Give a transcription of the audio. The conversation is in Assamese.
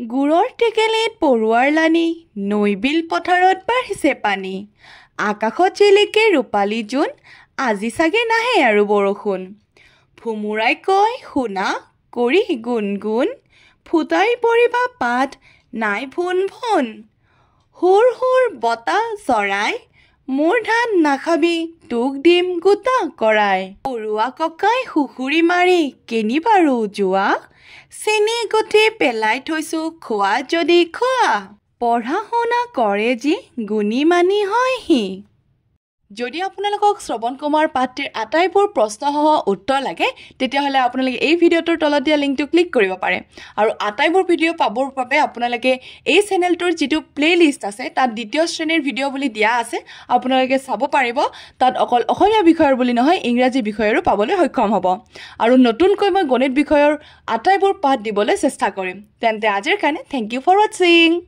গুড়ৰ টেকেলিত পৰুৱাৰ লানি নৈ বিল পথাৰত বাঢ়িছে পানী আকাশত জিলিকে ৰূপালী জোন আজি চাগে নাহে আৰু বৰষুণ ভুমুৰাই কয় শুনা কৰি গুণগুণ ফুটাই পৰিবা পাত নাই ভুন ভুন হুৰ হুৰ বতাহ চৰাই মোৰ ধান নাখাবি তোক দিম গোটা কৰাই পৰুৱা ককাই সুখুৰি মাৰি কেনি বাৰু যোৱা চেনি গুঠি পেলাই থৈছোঁ খোৱা যদি খোৱা পঢ়া শুনা কৰে যি গুণী মানি হয় সি যদি আপোনালোকক শ্ৰৱণ কুমাৰ পাত্ৰীৰ আটাইবোৰ প্ৰশ্নসহ উত্তৰ লাগে তেতিয়াহ'লে আপোনালোকে এই ভিডিঅ'টোৰ তলত দিয়া লিংকটো ক্লিক কৰিব পাৰে আৰু আটাইবোৰ ভিডিঅ' পাবৰ বাবে আপোনালোকে এই চেনেলটোৰ যিটো প্লেলিষ্ট আছে তাত দ্বিতীয় শ্ৰেণীৰ ভিডিঅ' বুলি দিয়া আছে আপোনালোকে চাব পাৰিব তাত অকল অসমীয়া বিষয়ৰ বুলি নহয় ইংৰাজী বিষয়ৰো পাবলৈ সক্ষম হ'ব আৰু নতুনকৈ মই গণিত বিষয়ৰ আটাইবোৰ পাঠ দিবলৈ চেষ্টা কৰিম তেন্তে আজিৰ কাৰণে থেংক ইউ ফৰ ৱাচিং